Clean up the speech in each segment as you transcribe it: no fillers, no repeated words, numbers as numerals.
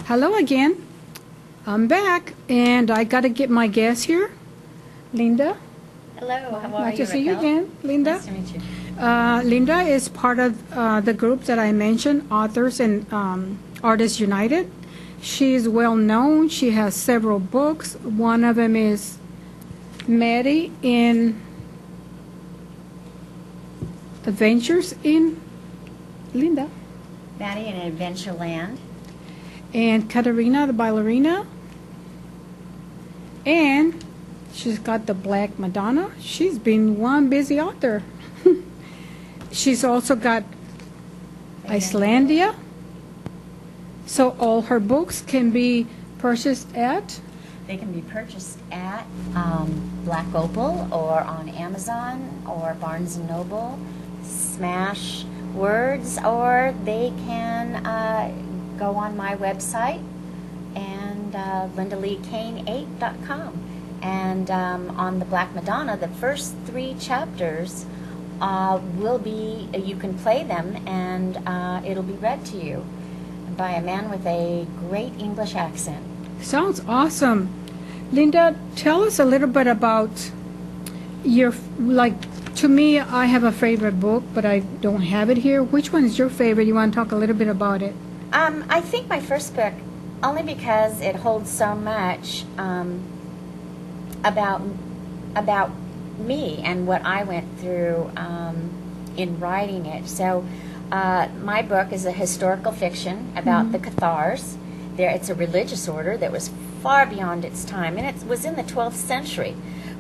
Hello again. I'm back, and I got to get my guest here, Linda. Hello, how are Nice you, to see you Raquel? again, Linda. Nice to meet you. Linda is part of the group that I mentioned, Authors and Artists United. She's well known. She has several books. One of them is Maddie in Adventures in Linda. Maddie in Adventureland. And Katerina the Ballerina. And she's got the Black Madonna. She's been one busy author. She's also got Icelandia. So all her books can be purchased at? They can be purchased at Black Opal or on Amazon or Barnes & Noble, Smash Words, or they can go on my website and LindaLeeKane8.com. And on the Black Madonna, the first 3 chapters will be, you can play them and it'll be read to you by a man with a great English accent. Sounds awesome. Linda, tell us a little bit about your, to me, I have a favorite book, but I don't have it here. Which one is your favorite? You want to talk a little bit about it? I think my first book, only because it holds so much about me and what I went through in writing it. So my book is a historical fiction about the Cathars. It's a religious order that was far beyond its time, and it was in the 12th century.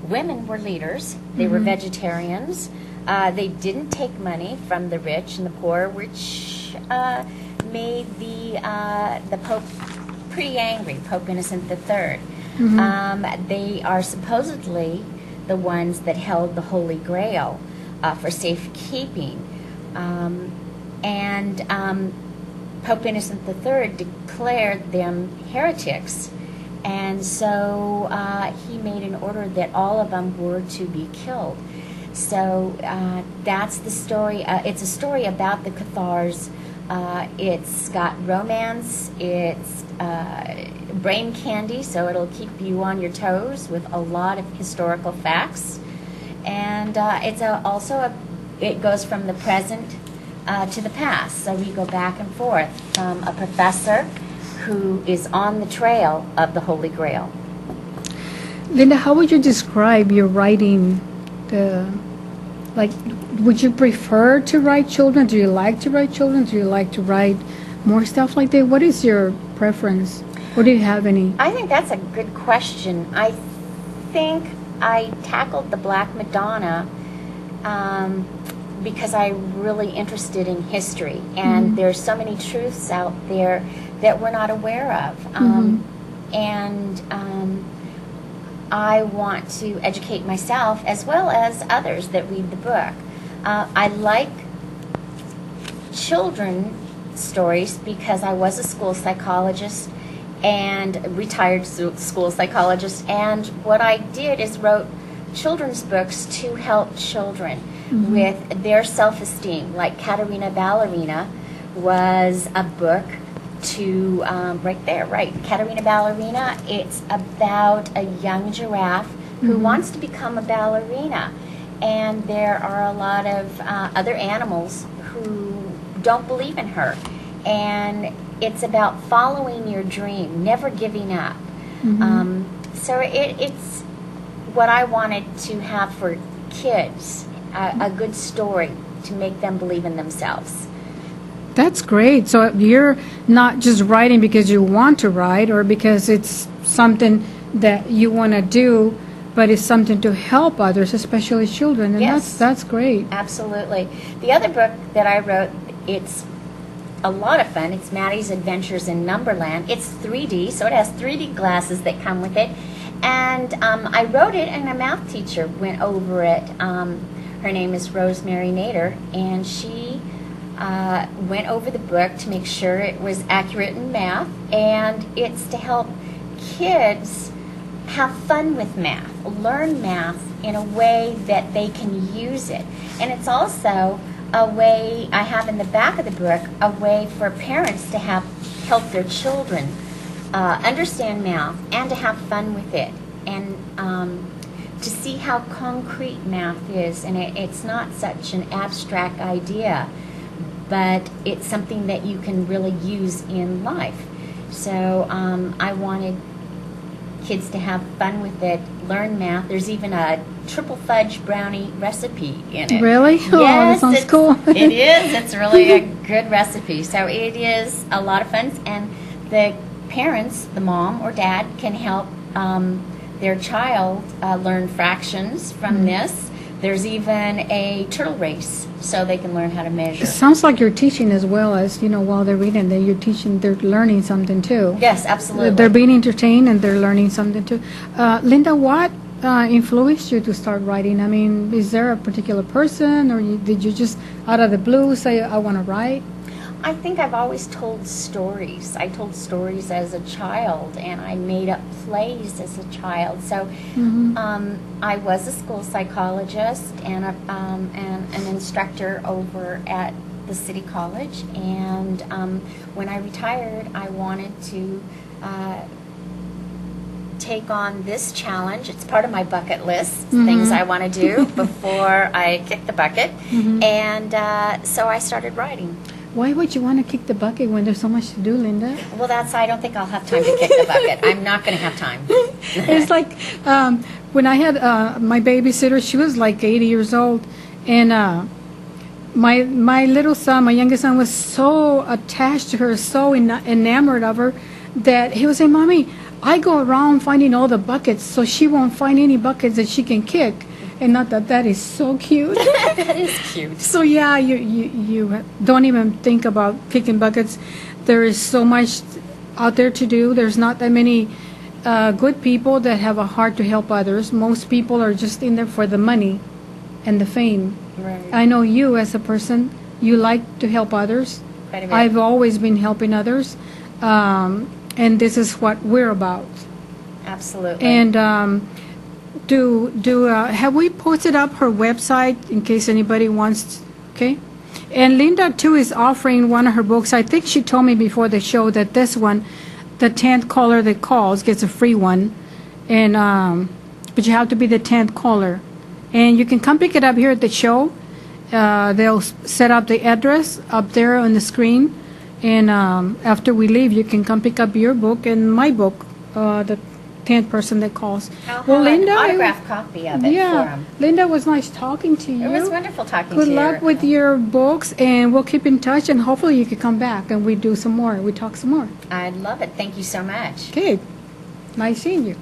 Women were leaders. They were vegetarians. They didn't take money from the rich and the poor, which made the Pope pretty angry, Pope Innocent III. They are supposedly the ones that held the Holy Grail for safekeeping. And Pope Innocent III declared them heretics. And so he made an order that all of them were to be killed. So that's the story. It's a story about the Cathars. It's got romance. It's brain candy, so it'll keep you on your toes with a lot of historical facts. And it goes from the present to the past. So we go back and forth from a professor who is on the trail of the Holy Grail. Linda, how would you describe your writing? Would you prefer to write children? Do you like to write children? Do you like to write more stuff like that? What is your preference? Or do you have any? I think that's a good question. I think I tackled the Black Madonna because I'm really interested in history, and there's so many truths out there that we're not aware of. And I want to educate myself as well as others that read the book. I like children stories because I was a school psychologist and retired school psychologist, and what I did is wrote children's books to help children with their self-esteem. Like Katerina Ballerina was a book to, Katerina Ballerina, it's about a young giraffe who wants to become a ballerina. And there are a lot of other animals who don't believe in her. And it's about following your dream, never giving up. So it's what I wanted to have for kids, a good story to make them believe in themselves. That's great. So you're not just writing because you want to write or because it's something that you want to do, but it's something to help others, especially children. And Yes. that's great. Absolutely. The other book that I wrote, it's a lot of fun. It's Maddie's Adventures in Numberland. It's 3D, so it has 3D glasses that come with it. And I wrote it, and a math teacher went over it. Her name is Rosemary Nader, and she went over the book to make sure it was accurate in math, and it's to help kids have fun with math, learn math in a way that they can use it. And it's also a way, I have in the back of the book, a way for parents to help their children understand math and to have fun with it, and to see how concrete math is. And it's not such an abstract idea, but it's something that you can really use in life. So I wanted kids to have fun with it, learn math. There's even a triple fudge brownie recipe in it. Really? Yes, Oh, that sounds cool. It is. It's really a good recipe. So it is a lot of fun, and the parents, the mom or dad, can help their child learn fractions from this. There's even a turtle race, so they can learn how to measure. It sounds like you're teaching as well as, while they're reading, that you're teaching, they're learning something too. Yes, absolutely. They're being entertained and they're learning something too. Linda, what influenced you to start writing? I mean, is there a particular person, or did you just out of the blue say, I want to write? I think I've always told stories. I told stories as a child, and I made up plays as a child. So I was a school psychologist and an instructor over at the city college. And when I retired, I wanted to take on this challenge. It's part of my bucket list, things I want to do before I kick the bucket. And so I started writing. Why would you want to kick the bucket when there's so much to do, Linda? Well, I don't think I'll have time to kick the bucket. I'm not going to have time. It's like when I had my babysitter, she was like 80 years old, and my little son, my youngest son, was so attached to her, so enamored of her, that he was saying, Mommy, I go around finding all the buckets so she won't find any buckets that she can kick. And not that is so cute. That is cute. So yeah, you don't even think about kicking buckets. There is so much out there to do. There's not that many good people that have a heart to help others. Most people are just in there for the money and the fame. Right. I know you as a person, you like to help others. Quite a bit. I've always been helping others, and this is what we're about. Absolutely. And have we posted up her website in case anybody wants? Okay. And Linda too is offering one of her books. I think she told me before the show that this one, the 10th caller that calls gets a free one, and but you have to be the 10th caller, and you can come pick it up here at the show. They'll set up the address up there on the screen, and after we leave, you can come pick up your book and my book, the 10th person that calls. I'll Well, have Linda, an autographed copy of it for yeah, him. Linda, was nice talking to you. It was wonderful talking to Good you. luck with your books, and we'll keep in touch, and hopefully you can come back and we do some more. We talk some more. I love it. Thank you so much. Okay. Nice seeing you.